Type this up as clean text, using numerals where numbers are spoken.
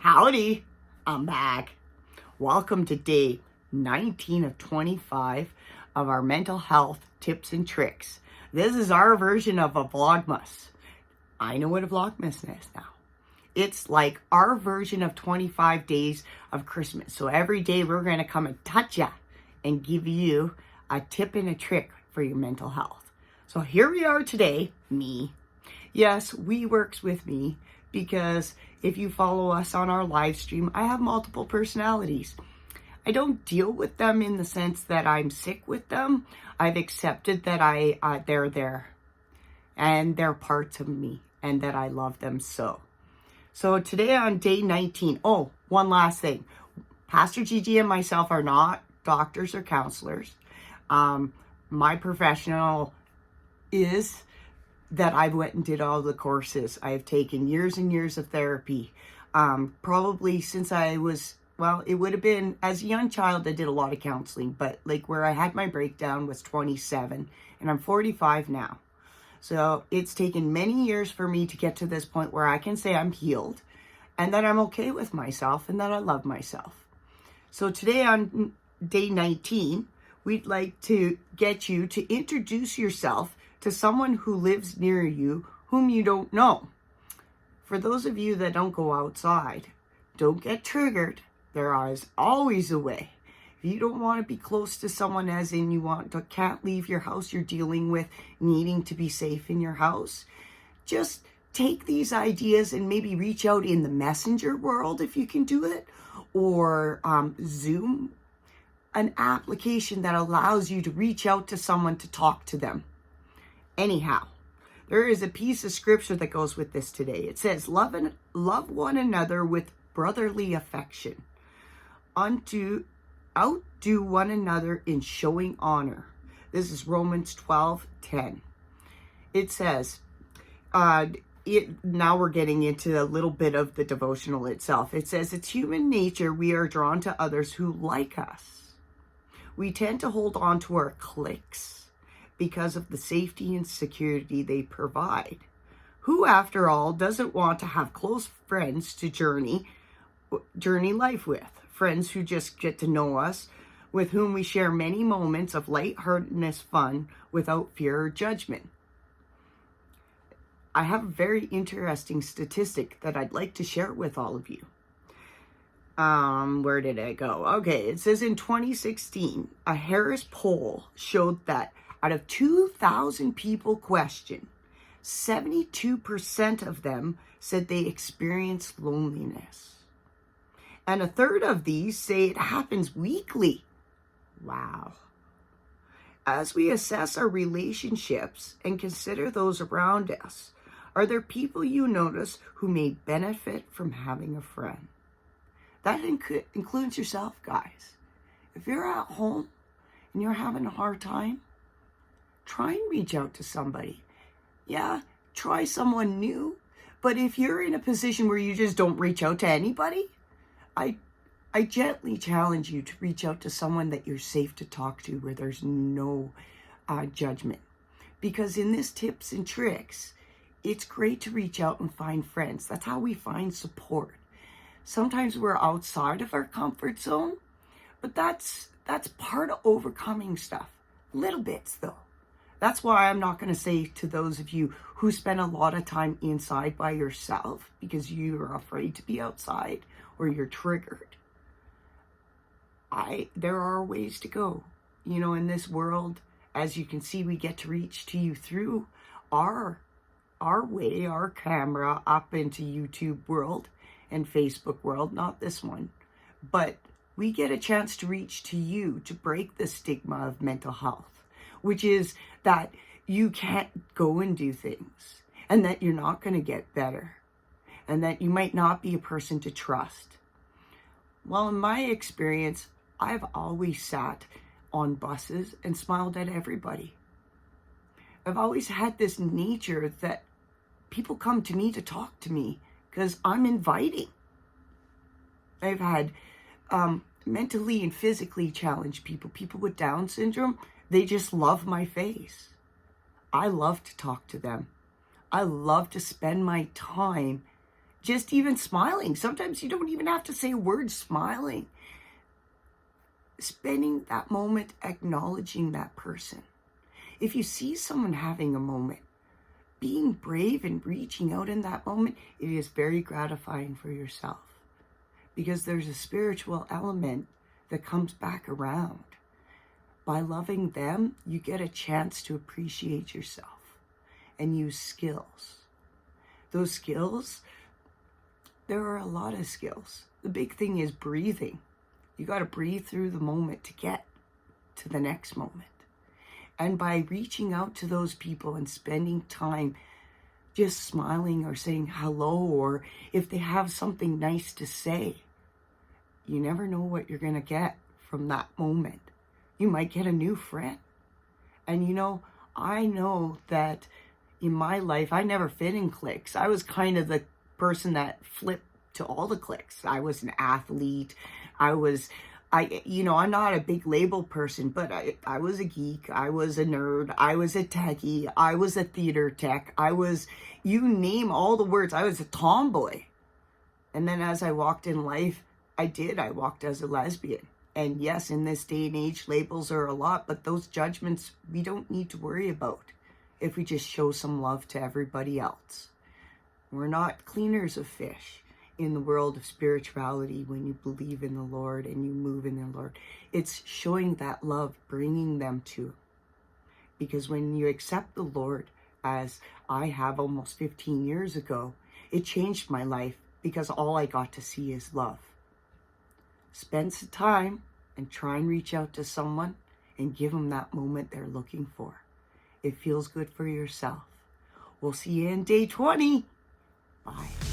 Howdy, I'm back. Welcome to day 19 of 25 of our mental health tips and tricks. This is our version of a Vlogmas. I know what a Vlogmas is now. It's like our version of 25 days of Christmas. So every day we're going to come and touch ya and give you a tip and a trick for your mental health. So here we are today, me. Yes, we works with me because if you follow us on our live stream, I have multiple personalities. I don't deal with them in the sense that I'm sick with them. I've accepted that they're there and they're parts of me and that I love them so. So today on day 19, one last thing. Pastor Gigi and myself are not doctors or counselors. My professional is that I went and did all the courses. I have taken years and years of therapy. Probably since I was, it would have been, as a young child, I did a lot of counseling, but like where I had my breakdown was 27 and I'm 45 now. So it's taken many years for me to get to this point where I can say I'm healed and that I'm okay with myself and that I love myself. So today on day 19, we'd like to get you to introduce yourself to someone who lives near you whom you don't know. For those of you that don't go outside, don't get triggered. There is always a way. If you don't want to be close to someone, as in can't leave your house, you're dealing with needing to be safe in your house, just take these ideas and maybe reach out in the messenger world if you can do it, or Zoom, an application that allows you to reach out to someone to talk to them. Anyhow, there is a piece of scripture that goes with this today. It says, love one another with brotherly affection. Outdo one another in showing honor. This is Romans 12:10. It says, now we're getting into a little bit of the devotional itself. It says, it's human nature. We are drawn to others who like us. We tend to hold on to our cliques because of the safety and security they provide. Who, after all, doesn't want to have close friends to journey life with? Friends who just get to know us, with whom we share many moments of lightheartedness, fun, without fear or judgment. I have a very interesting statistic that I'd like to share with all of you. Where did it go? Okay, it says in 2016, a Harris poll showed that out of 2,000 people questioned, 72% of them said they experienced loneliness. And a third of these say it happens weekly. Wow. As we assess our relationships and consider those around us, are there people you notice who may benefit from having a friend? That includes yourself, guys. If you're at home and you're having a hard time, try and reach out to somebody. Yeah, try someone new. But if you're in a position where you just don't reach out to anybody, I gently challenge you to reach out to someone that you're safe to talk to, where there's no judgment. Because in this tips and tricks, it's great to reach out and find friends. That's how we find support. Sometimes we're outside of our comfort zone, but that's part of overcoming stuff. Little bits though. That's why I'm not going to say to those of you who spend a lot of time inside by yourself because you're afraid to be outside or you're triggered. There are ways to go. In this world, as you can see, we get to reach to you through our camera up into YouTube world and Facebook world, not this one. But we get a chance to reach to you to break the stigma of mental health, which is that you can't go and do things and that you're not going to get better and that you might not be a person to trust. Well, in my experience, I've always sat on buses and smiled at everybody. I've always had this nature that people come to me to talk to me because I'm inviting. I've had mentally and physically challenged people with Down syndrome. They just love my face. I love to talk to them. I love to spend my time Just even smiling. Sometimes you don't even have to say a word, smiling. Spending that moment acknowledging that person. If you see someone having a moment, being brave and reaching out in that moment, it is very gratifying for yourself. Because there's a spiritual element that comes back around. By loving them, you get a chance to appreciate yourself and use skills. Those skills, there are a lot of skills. The big thing is breathing. You got to breathe through the moment to get to the next moment. And by reaching out to those people and spending time just smiling or saying hello, or if they have something nice to say, you never know what you're going to get from that moment. You might get a new friend. And you know, I know that in my life, I never fit in cliques. I was kind of the person that flipped to all the cliques. I was an athlete. I'm not a big label person, but I was a geek. I was a nerd. I was a techie. I was a theater tech. You name all the words. I was a tomboy. And then as I walked in life, I walked as a lesbian. And yes, in this day and age, labels are a lot, but those judgments we don't need to worry about if we just show some love to everybody else. We're not cleaners of fish in the world of spirituality when you believe in the Lord and you move in the Lord. It's showing that love, bringing them to Him. Because when you accept the Lord, as I have almost 15 years ago, it changed my life because all I got to see is love. Spend some time and try and reach out to someone and give them that moment they're looking for. It feels good for yourself. We'll see you in day 20. Bye.